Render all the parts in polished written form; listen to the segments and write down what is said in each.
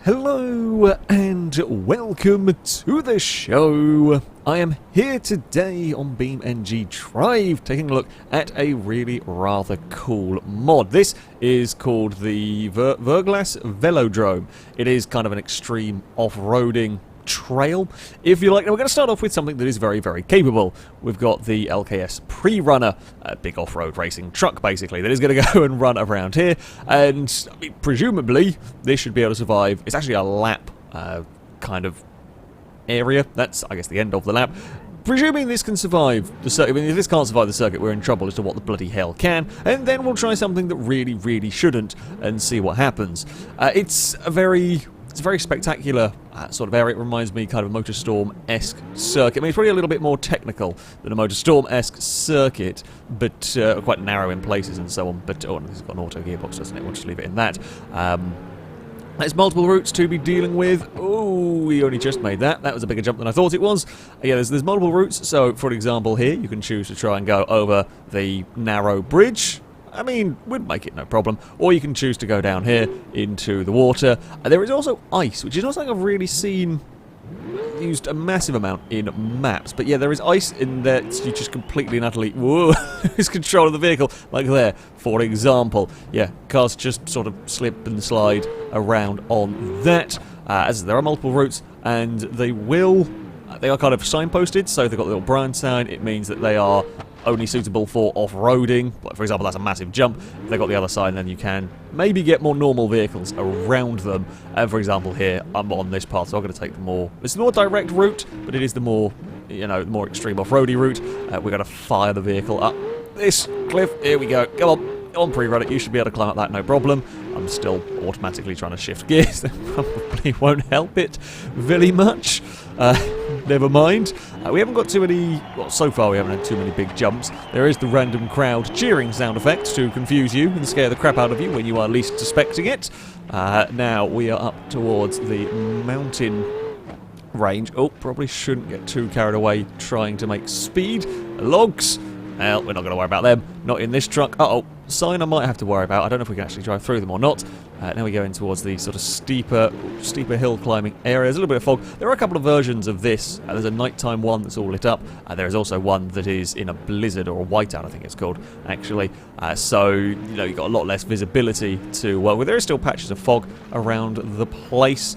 Hello and welcome to the show. I am here today on BeamNG Drive taking a look at a really rather cool mod. This is called the Verglas Velodrome. It is kind of an extreme off-roading trail, if you like. Now we're going to start off with something that is very, very capable. We've got the LKS Pre-Runner, a big off-road racing truck, basically, that is going to go and run around here, and I mean, presumably this should be able to survive. It's actually a lap kind of area. That's, I guess, the end of the lap. Presuming this can survive the circuit, I mean, if this can't survive the circuit, we're in trouble as to what the bloody hell can, and then we'll try something that really, really shouldn't, and see what happens. It's a very spectacular sort of area. It reminds me kind of a MotorStorm-esque circuit. I mean, it's probably a little bit more technical than a MotorStorm-esque circuit, but quite narrow in places and so on. But, oh, this has got an auto gearbox, doesn't it? We'll just leave it in that. There's multiple routes to be dealing with. Oh, we only just made that. That was a bigger jump than I thought it was. Yeah, there's multiple routes. So, for example, here, you can choose to try and go over the narrow bridge. I mean, we'd make it no problem. Or you can choose to go down here into the water. There is also ice, which is not something I've really seen used a massive amount in maps. But yeah, there is ice in there. You just completely and utterly lose control of the vehicle. Like there, for example. Yeah, cars just sort of slip and slide around on that. As there are multiple routes, and they are kind of signposted. So they've got a little brine sign. It means that they are only suitable for off-roading. For example, that's a massive jump. If they've got the other side, then you can maybe get more normal vehicles around them. And for example, here, I'm on this path, so I'm going to take the more... It's the more direct route, but it is the more, you know, more extreme off-roady route. We're going to fire the vehicle up this cliff. Here we go. Come on, pre-run it. You should be able to climb up that, no problem. I'm still automatically trying to shift gears. That probably won't help it very much. Never mind. We haven't got too many... Well, so far we haven't had too many big jumps. There is the random crowd cheering sound effect to confuse you and scare the crap out of you when you are least suspecting it. Now we are up towards the mountain range. Oh, probably shouldn't get too carried away trying to make speed. Logs. Well, we're not going to worry about them. Not in this truck. Uh-oh. Sign I might have to worry about. I don't know if we can actually drive through them or not. Now we go in towards the sort of steeper hill climbing area. There's a little bit of fog. There are a couple of versions of this. There's a nighttime one that's all lit up. There is also one that is in a blizzard or a whiteout, I think it's called, actually. So, you know, you've got a lot less visibility to work with. There is still patches of fog around the place.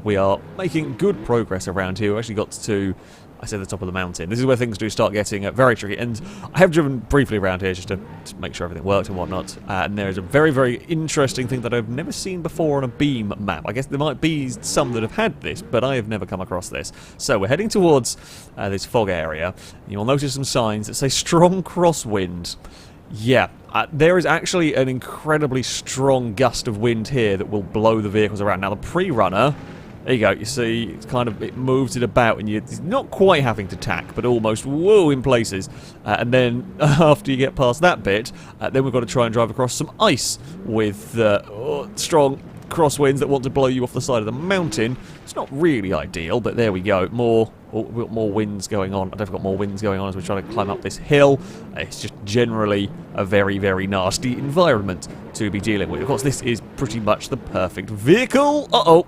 We are making good progress around here. We actually got to... I said the top of the mountain. This is where things do start getting very tricky, and I have driven briefly around here just to make sure everything worked and whatnot, and there is a very, very interesting thing that I've never seen before on a Beam map. I guess there might be some that have had this, but I have never come across this. So we're heading towards this fog area. You'll notice some signs that say strong crosswind. Yeah, there is actually an incredibly strong gust of wind here that will blow the vehicles around. Now the pre-runner... There you go, you see, it's kind of, it moves it about, and you're not quite having to tack, but almost, whoa, in places. And then, after you get past that bit, then we've got to try and drive across some ice with strong crosswinds that want to blow you off the side of the mountain. It's not really ideal, but there we go. We've got more winds going on. I don't know if we've got more winds going on as we try to climb up this hill. It's just generally a very, very nasty environment to be dealing with. Of course, this is pretty much the perfect vehicle. Uh-oh.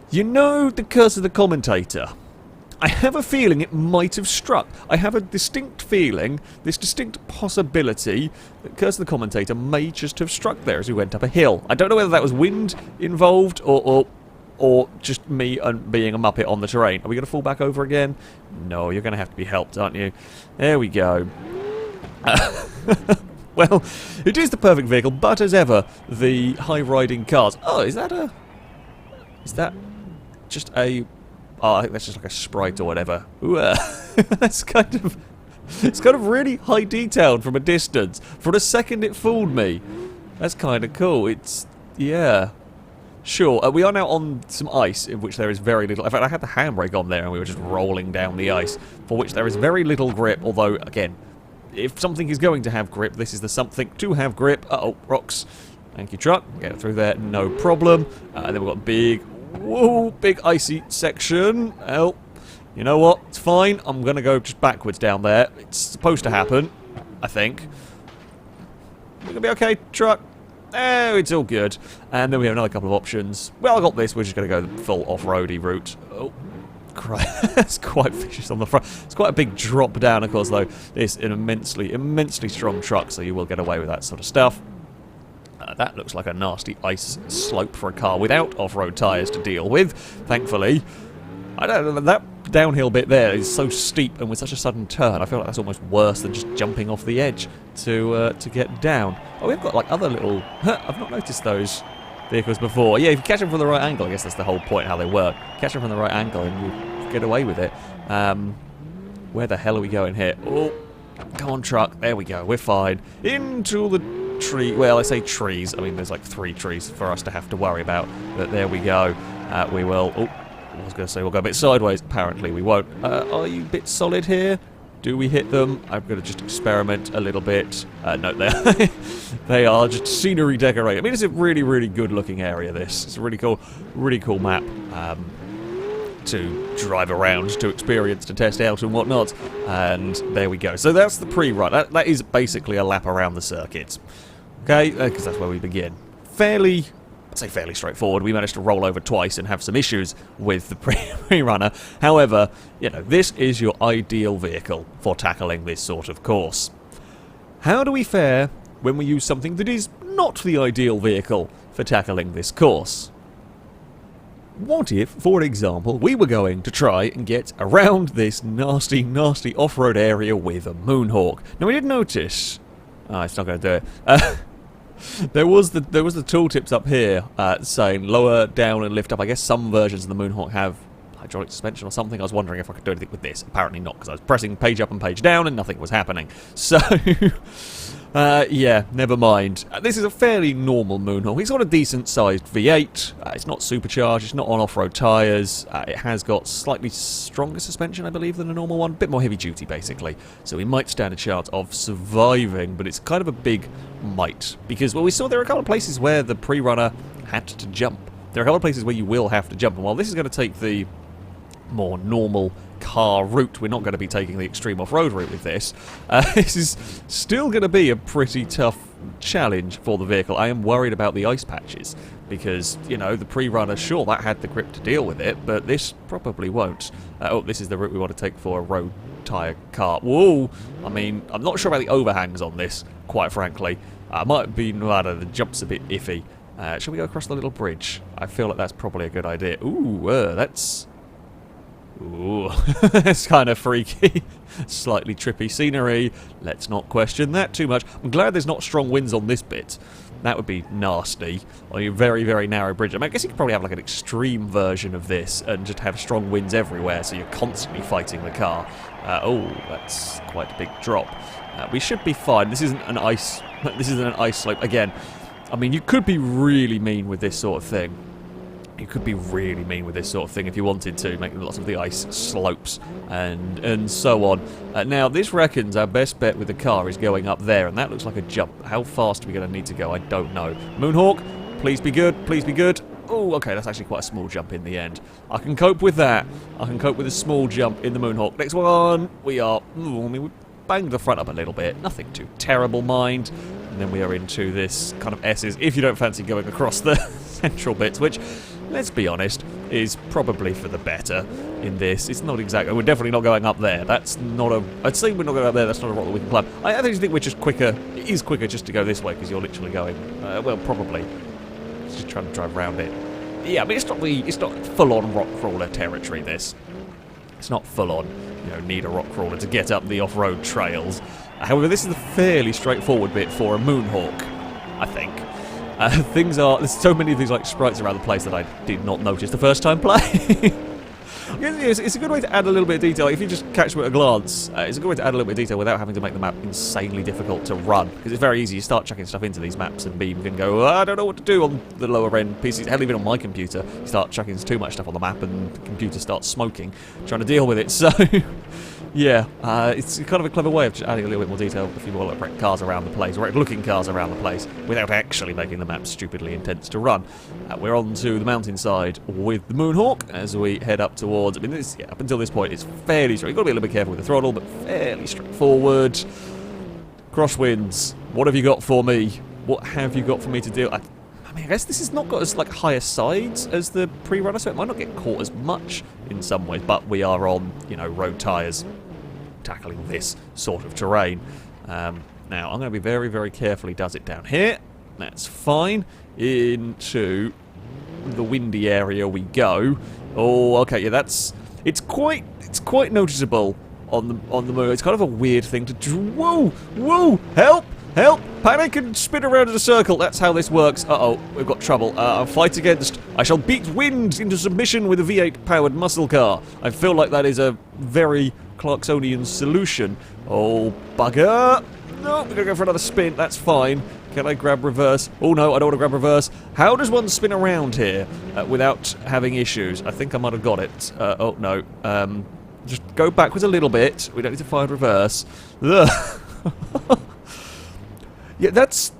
You know the curse of the commentator? I have a feeling it might have struck. I have a distinct feeling, this distinct possibility, that curse of the commentator may just have struck there as we went up a hill. I don't know whether that was wind involved or just me being a muppet on the terrain. Are we going to fall back over again? No, you're going to have to be helped, aren't you? There we go. Well, it is the perfect vehicle, but as ever, the high-riding cars... Oh, is that just a... Oh, I think that's just like a sprite or whatever. Ooh, that's kind of... It's kind of really high detailed from a distance. For a second it fooled me. That's kind of cool. It's... Yeah. Sure. We are now on some ice, in which there is very little... In fact, I had the handbrake on there and we were just rolling down the ice, for which there is very little grip, although, again, if something is going to have grip, this is the something to have grip. Uh-oh, rocks. Thank you, truck. Get it through there, no problem. And then we've got big... Whoa, big icy section. Well, you know what? It's fine. I'm going to go just backwards down there. It's supposed to happen, I think. We're going to be okay, truck. it's all good. And then we have another couple of options. Well, I got this. We're just going to go the full off-roady route. Oh, crap. That's quite vicious on the front. It's quite a big drop down, of course, though. It's an immensely strong truck, so you will get away with that sort of stuff. That looks like a nasty ice slope for a car without off-road tyres to deal with, thankfully. I don't know, that downhill bit there is so steep and with such a sudden turn, I feel like that's almost worse than just jumping off the edge to get down. Oh, we've got like other little... I've not noticed those vehicles before. Yeah, if you catch them from the right angle, I guess that's the whole point, how they work. Catch them from the right angle and you get away with it. Where the hell are we going here? Oh, come on, truck. There we go. We're fine. Into the tree. Well, I say trees. I mean, there's like 3 trees for us to have to worry about. But there we go. We will... Oh, I was going to say we'll go a bit sideways. Apparently we won't. Are you a bit solid here? Do we hit them? I'm going to just experiment a little bit. No, they are just scenery decorated. I mean, it's a really good looking area, this. It's a really cool map to drive around, to experience, to test out and whatnot. And there we go. So that's the pre-run. That is basically a lap around the circuit. Okay? Because that's where we begin. I'd say fairly straightforward. We managed to roll over twice and have some issues with the pre-runner. However, you know, this is your ideal vehicle for tackling this sort of course. How do we fare when we use something that is not the ideal vehicle for tackling this course? What if, for example, we were going to try and get around this nasty off-road area with a Moonhawk? Now, we did notice... Oh, it's not going to do it. There was the tooltips up here saying lower down and lift up. I guess some versions of the Moonhawk have hydraulic suspension or something. I was wondering if I could do anything with this. Apparently not, because I was pressing page up and page down and nothing was happening. So, yeah, never mind. This is a fairly normal Moonhawk. It's got a decent-sized V8. It's not supercharged. It's not on off-road tyres. It has got slightly stronger suspension, I believe, than a normal one. A bit more heavy-duty, basically. So we might stand a chance of surviving, but it's kind of a big might. Because, well, we saw there are a couple of places where the pre-runner had to jump. There are a couple of places where you will have to jump. And while this is going to take the more normal car route, we're not going to be taking the extreme off-road route with this. This is still going to be a pretty tough challenge for the vehicle. I am worried about the ice patches because, you know, the pre-runner, sure, that had the grip to deal with it, but this probably won't. Oh, this is the route we want to take for a road tyre car. Whoa! I mean, I'm not sure about the overhangs on this, quite frankly. Might be, I don't know, the jump's a bit iffy. Shall we go across the little bridge? I feel like that's probably a good idea. Ooh, that's... Ooh, it's kind of freaky. Slightly trippy scenery. Let's not question that too much. I'm glad there's not strong winds on this bit. That would be nasty. On a very narrow bridge. I mean, I guess you could probably have like an extreme version of this and just have strong winds everywhere, so you're constantly fighting the car. Oh, that's quite a big drop. We should be fine. This isn't an ice. This isn't an ice slope. Again, I mean, you could be really mean with this sort of thing. You could be really mean with this sort of thing if you wanted to, make lots of the ice slopes and so on. Now, this reckons our best bet with the car is going up there, and that looks like a jump. How fast are we going to need to go? I don't know. Moonhawk, please be good, please be good. Oh, okay, that's actually quite a small jump in the end. I can cope with that. I can cope with a small jump in the Moonhawk. Next one, we are... Ooh, I mean, we banged the front up a little bit. Nothing too terrible, mind. And then we are into this kind of S's, if you don't fancy going across the central bits, which... Let's be honest, is probably for the better in this. It's not exactly... We're definitely not going up there. That's not a... I'd say we're not going up there. That's not a rock that we can climb. I actually think we're just quicker... It is quicker just to go this way, because you're literally going... well, probably. Just trying to drive around it. Yeah, I mean, it's not full-on rock crawler territory, this. It's not full-on, you know, need a rock crawler to get up the off-road trails. However, this is a fairly straightforward bit for a Moonhawk, I think. There's so many of these like sprites around the place that I did not notice the first time playing. It's a good way to add a little bit of detail. If you just catch them at a glance, it's a good way to add a little bit of detail without having to make the map insanely difficult to run. Because it's very easy. You start chucking stuff into these maps and Beam can go, I don't know what to do on the lower end PCs. Hell, even on my computer, you start chucking too much stuff on the map and the computer starts smoking, trying to deal with it. So... Yeah, it's kind of a clever way of just adding a little bit more detail, a few more like wrecked cars around the place, wrecked looking cars around the place, without actually making the map stupidly intense to run. We're on to the mountainside with the Moonhawk as we head up towards... I mean, this, yeah, up until this point, it's fairly straight. You've got to be a little bit careful with the throttle, but fairly straightforward. Crosswinds, what have you got for me? What have you got for me to do? I mean, I guess this has not got as like higher sides as the pre-runner, so it might not get caught as much in some ways, but we are on, you know, road tyres tackling this sort of terrain. Now, I'm going to be very, very careful he does it down here. That's fine. Into the windy area we go. Oh, okay, yeah, it's quite noticeable on the move. It's kind of a weird thing to do. Whoa, whoa, help, help, panic and spin around in a circle. That's how this works. Uh-oh, we've got trouble. I'll fight against. I shall beat wind into submission with a V8 powered muscle car. I feel like that is a very Clarksonian solution. Oh, bugger. No, we're going to go for another spin. That's fine. Can I grab reverse? Oh, no, I don't want to grab reverse. How does one spin around here without having issues? I think I might have got it. Oh, no. Just go backwards a little bit. We don't need to find reverse. Ugh. Yeah, that's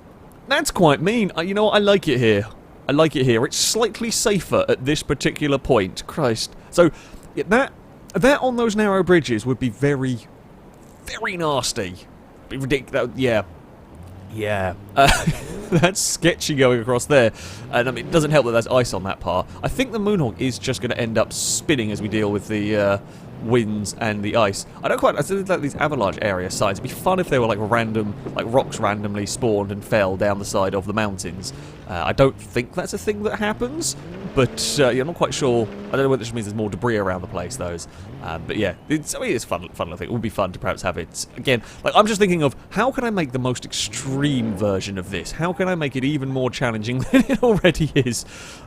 quite mean. You know what? I like it here. I like it here. It's slightly safer at this particular point. Christ. So, yeah, that on those narrow bridges would be very, very nasty. Be ridiculous. Yeah. Yeah. That's sketchy going across there. And I mean, it doesn't help that there's ice on that part. I think the Moonhawk is just going to end up spinning as we deal with the winds and the ice. I think like these avalanche area sides. It'd be fun if they were like random, like rocks randomly spawned and fell down the side of the mountains. I don't think that's a thing that happens, but yeah, I'm not quite sure. I don't know whether this means there's more debris around the place, those. But yeah, it's fun. I think it would be fun to perhaps have it again. Like I'm just thinking of how can I make the most extreme version of this? How can I make it even more challenging than it already is?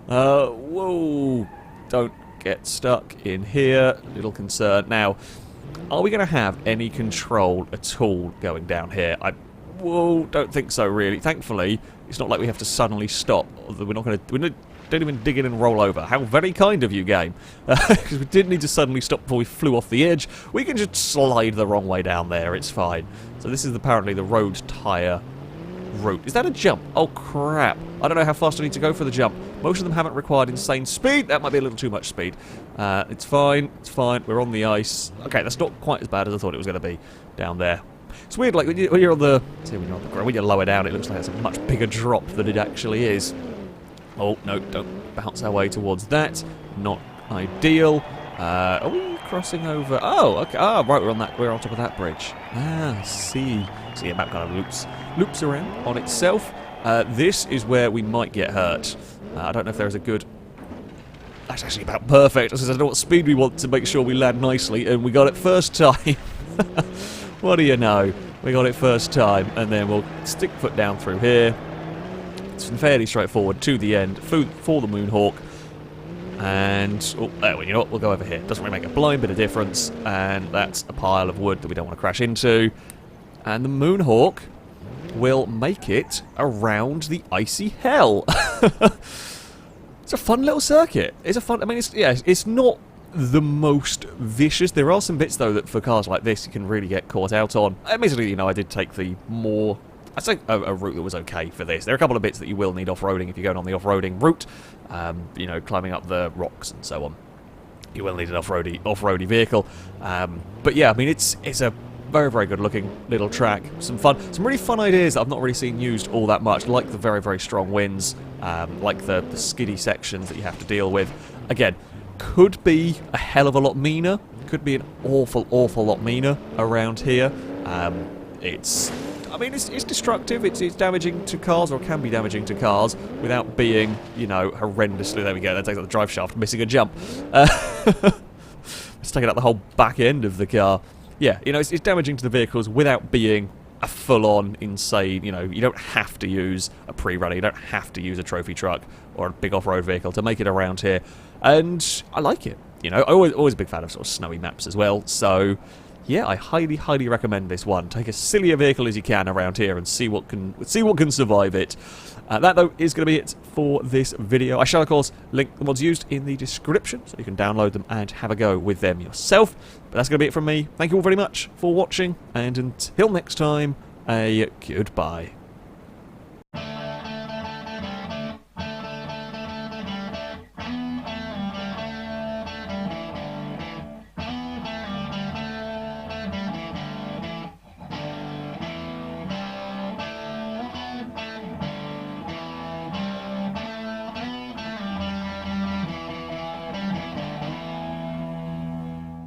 Whoa! Don't get stuck in here. Little concern. Now, are we going to have any control at all going down here? Whoa, don't think so really. Thankfully, it's not like we have to suddenly stop. We're not going to. We don't even dig in and roll over. How very kind of you, game. Because we didn't need to suddenly stop before we flew off the edge. We can just slide the wrong way down there. It's fine. So this is apparently the road tyre route. Is that a jump? Oh crap. I don't know how fast I need to go for the jump. Most of them haven't required insane speed. That might be a little too much speed. It's fine. It's fine. We're on the ice. Okay, that's not quite as bad as I thought it was going to be down there. It's weird, like when you're on the ground, when you're lower down, it looks like it's a much bigger drop than it actually is. Oh no! Don't bounce our way towards that. Not ideal. Are we crossing over? Oh, okay. Ah, right. We're on top of that bridge. Ah, I see. So the map kind of loops around on itself. This is where we might get hurt. I don't know if there is a good. That's actually about perfect. I don't know what speed we want to make sure we land nicely, and we got it first time. What do you know? We got it first time, and then we'll stick foot down through here. It's fairly straightforward to the end for the Moonhawk. And, oh, you know what, we'll go over here. Doesn't really make a blind bit of difference. And that's a pile of wood that we don't want to crash into. And the Moonhawk will make it around the icy hell. It's a fun little circuit. It's a fun, I mean, it's not the most vicious. There are some bits, though, that for cars like this you can really get caught out on. Admittedly, you know, I did take the more... I'd say a route that was okay for this. There are a couple of bits that you will need off-roading if you're going on the off-roading route. You know, climbing up the rocks and so on. You will need an off-roady vehicle. But yeah, I mean, it's a very, very good-looking little track. Some really fun ideas that I've not really seen used all that much, like the very, very strong winds, like the skiddy sections that you have to deal with. Again, could be a hell of a lot meaner. Could be an awful, awful lot meaner around here. I mean, it's destructive, it's damaging to cars, or can be damaging to cars, without being, you know, horrendously... There we go, that takes out the drive shaft, missing a jump. It's taking out the whole back end of the car. Yeah, you know, it's damaging to the vehicles without being a full-on insane, you know, you don't have to use a pre-runner, you don't have to use a trophy truck or a big off-road vehicle to make it around here. And I like it, you know, always a big fan of sort of snowy maps as well, so... Yeah, I highly, highly recommend this one. Take as silly a vehicle as you can around here and see what can survive it. That, though, is going to be it for this video. I shall, of course, link the mods used in the description, so you can download them and have a go with them yourself. But that's going to be it from me. Thank you all very much for watching, and until next time, a goodbye.